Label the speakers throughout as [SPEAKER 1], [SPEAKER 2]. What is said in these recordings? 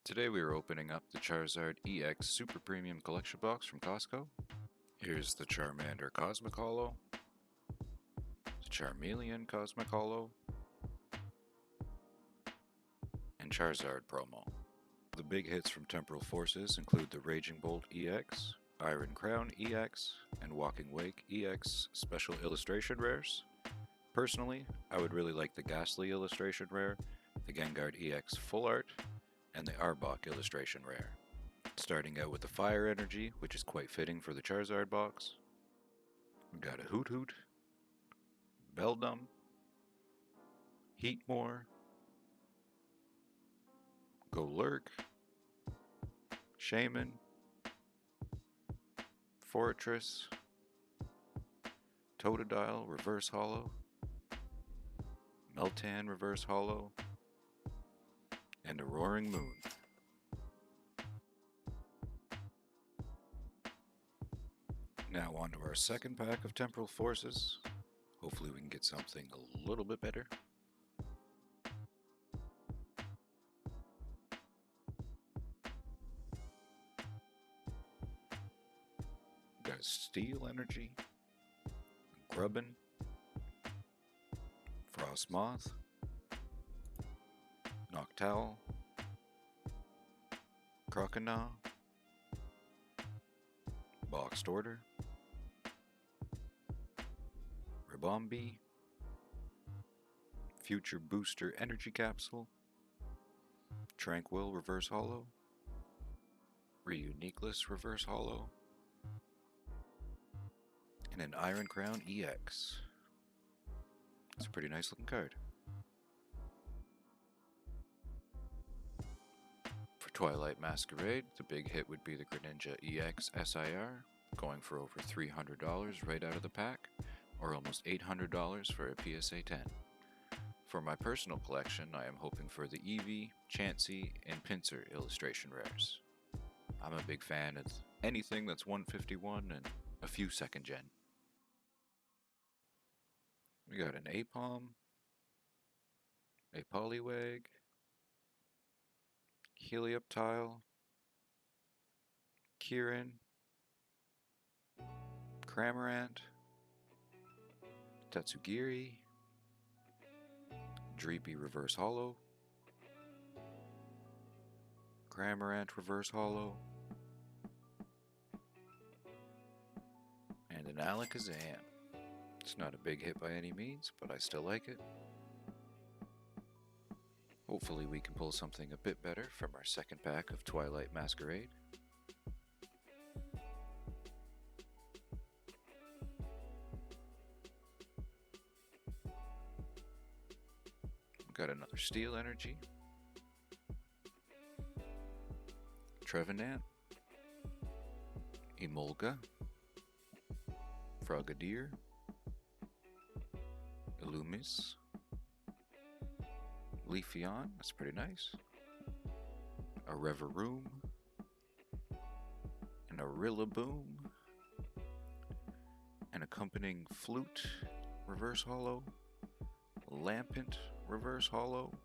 [SPEAKER 1] Today we are opening up the Charizard EX Super Premium Collection Box from Costco. Here's the Charmander Cosmic Holo, the Charmeleon Cosmic Holo, and Charizard Promo. The big hits from Temporal Forces include the Raging Bolt EX, Iron Crown EX, and Walking Wake EX Special Illustration Rares. Personally, I would really like the Ghastly Illustration Rare, the Gengar EX Full Art, and the Arbok illustration rare. Starting out with the Fire Energy, which is quite fitting for the Charizard box. We got a Hoot Hoot, Beldum, Heatmore, Golurk, Shaman, Fortress, Totodile Reverse Holo, Meltan Reverse Holo, and a Roaring Moon. Now on to our second pack of Temporal Forces. Hopefully we can get something a little bit better. Got Steel Energy, Grubbin, Frostmoth, Noctowl, Croconaw, Boxed Order, Ribombee, Future Booster Energy Capsule, Tranquil Reverse Holo, Reuniqueless Reverse Holo, and an Iron Crown EX. It's a pretty nice looking card. For Twilight Masquerade, the big hit would be the Greninja EX SIR, going for over $300 right out of the pack, or almost $800 for a PSA 10. For my personal collection, I am hoping for the Eevee, Chansey, and Pinsir illustration rares. I'm a big fan of anything that's 151 and a few second gen. We got an Apom, a Poliwag, Helioptile, Kieran, Cramorant, Tatsugiri, Dreepy Reverse Holo, Cramorant Reverse Holo, and an Alakazam. It's not a big hit by any means, but I still like it. Hopefully we can pull something a bit better from our second pack of Twilight Masquerade. Got another Steel Energy, Trevenant, Emolga, Frogadier, Illumis, Leafeon, that's pretty nice, a Reveroom, an Rillaboom, an accompanying Flute Reverse Holo, Lampent Reverse Holo,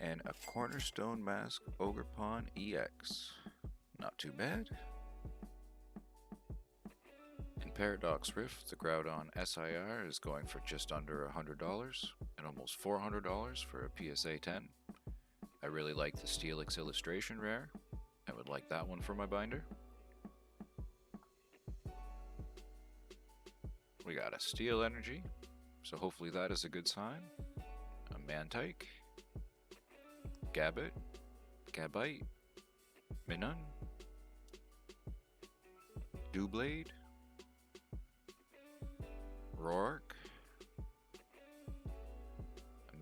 [SPEAKER 1] and a Cornerstone Mask Ogerpon EX. Not too bad. In Paradox Rift, the Groudon SIR is going for just under $100 and almost $400 for a PSA 10. I really like the Steelix illustration rare. I would like that one for my binder. We got a Steel Energy, so hopefully that is a good sign. A Mantike, Gabite, Minun, Doublade, Roark,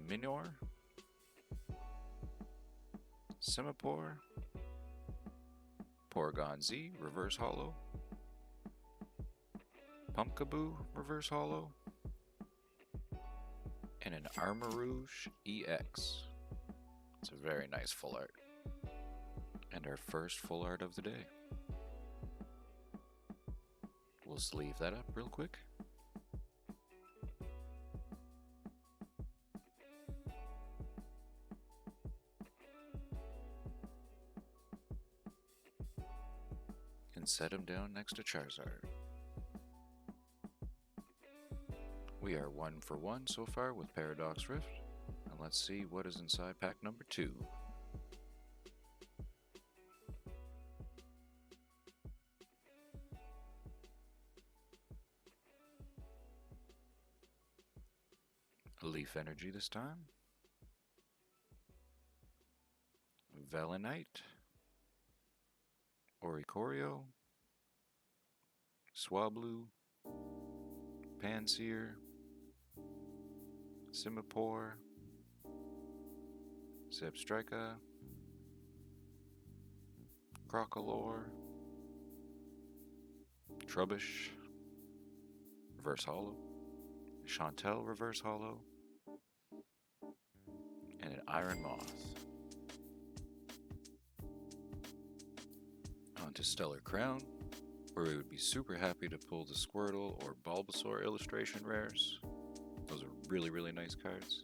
[SPEAKER 1] Minor, Simipour, Porygon Z Reverse Holo, Pumpkaboo Reverse Holo, and an Armarouge EX. It's a very nice full art. And our first full art of the day. We'll sleeve that up real quick. can set him down next to Charizard. We are 1 for 1 so far with Paradox Rift, and let's see what is inside pack number 2. A Leaf Energy this time. Velenite. Oricorio. Swablu. Panseer. Simipour. Zebstrika. Crocolore. Trubbish. Reverse Holo. Chantel Reverse Holo. And an Iron Moth. On to Stellar Crown, where we would be super happy to pull the Squirtle or Bulbasaur illustration rares. Those are really, really nice cards.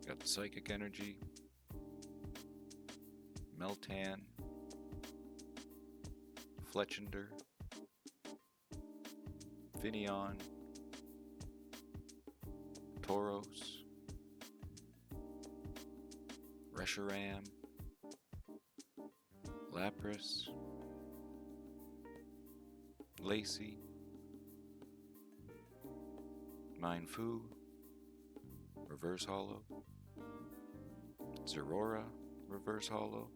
[SPEAKER 1] Got the Psychic Energy, Meltan, Fletchinder, Finneon, Tauros, Reshiram, Lapras, Lacey, Mindfu, Reverse Holo, Zerora, Reverse Holo,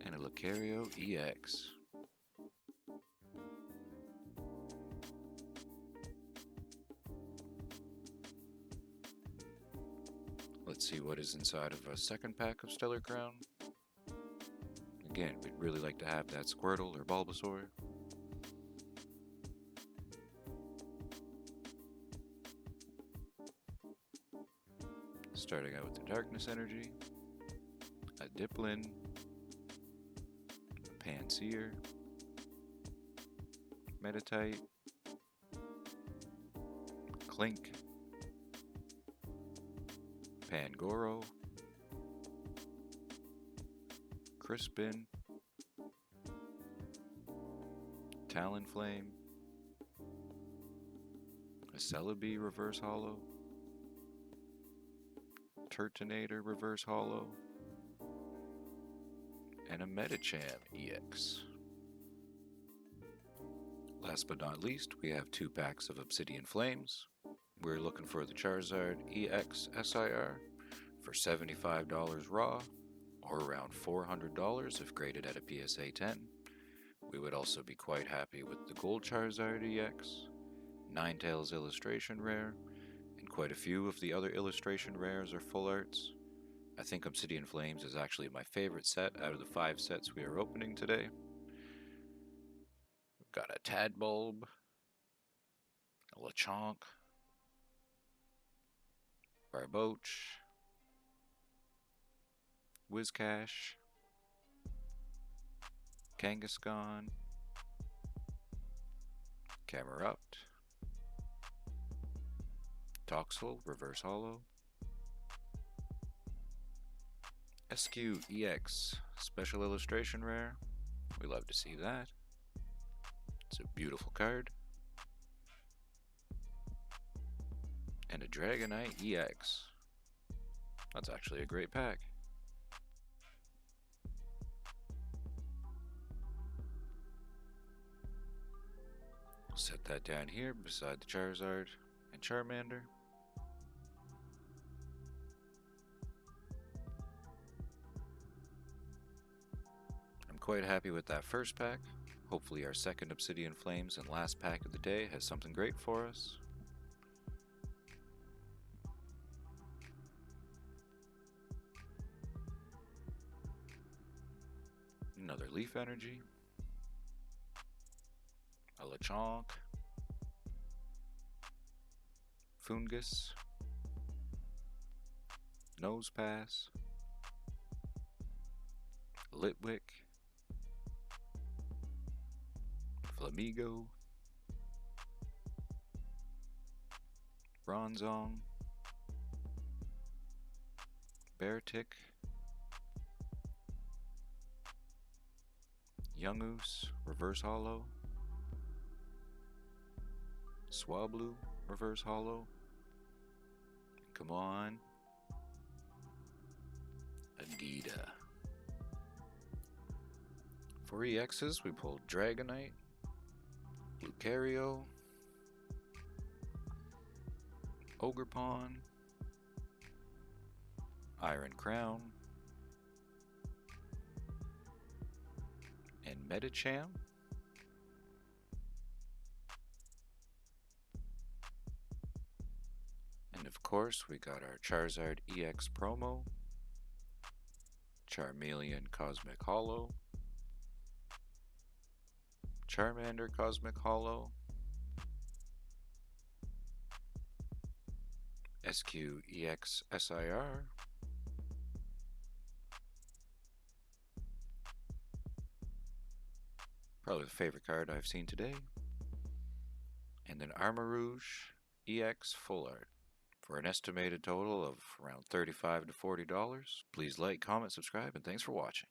[SPEAKER 1] and a Lucario EX. Let's see what is inside of a second pack of Stellar Crown. Again, we'd really like to have that Squirtle or Bulbasaur. Starting out with the Darkness Energy, a Diplin, a Panseer, Meditite, Clink, Pangoro, Crispin, Talonflame, a Celebi Reverse Holo, Turtonator Reverse Holo, and a Medicham EX. Last but not least, we have 2 packs of Obsidian Flames. We're looking for the Charizard EX SIR for $75 raw, or around $400 if graded at a PSA 10. We would also be quite happy with the Gold Charizard EX, Ninetales illustration rare, and quite a few of the other illustration rares or full arts. I think Obsidian Flames is actually my favorite set out of the 5 sets we are opening today. We've got a Tadbulb, a Lechonk, Barboach, Whiscash, Kangaskhan, Camerupt, Toxel Reverse Holo, SQ EX Special Illustration Rare. We love to see that. It's a beautiful card. And a Dragonite EX. That's actually a great pack. Set that down here beside the Charizard and Charmander. I'm quite happy with that first pack. Hopefully our second Obsidian Flames and last pack of the day has something great for us. Another Leaf Energy, a Lechonk, Fungus, Nosepass, Litwick, Flamigo, Bronzong, Beartick, Youngoose, Reverse Hollow, Swablu, Reverse Hollow, come on, Adida. For EXs, we pulled Dragonite, Lucario, Ogerpon, Iron Crown, and Medicham. And of course, we got our Charizard EX promo, Charmeleon Cosmic Hollow, Charmander Cosmic Hollow, SQ EX SIR, probably the favorite card I've seen today, and then Armarouge EX Full Art for an estimated total of around $35 to $40. Please like, comment, subscribe, and thanks for watching.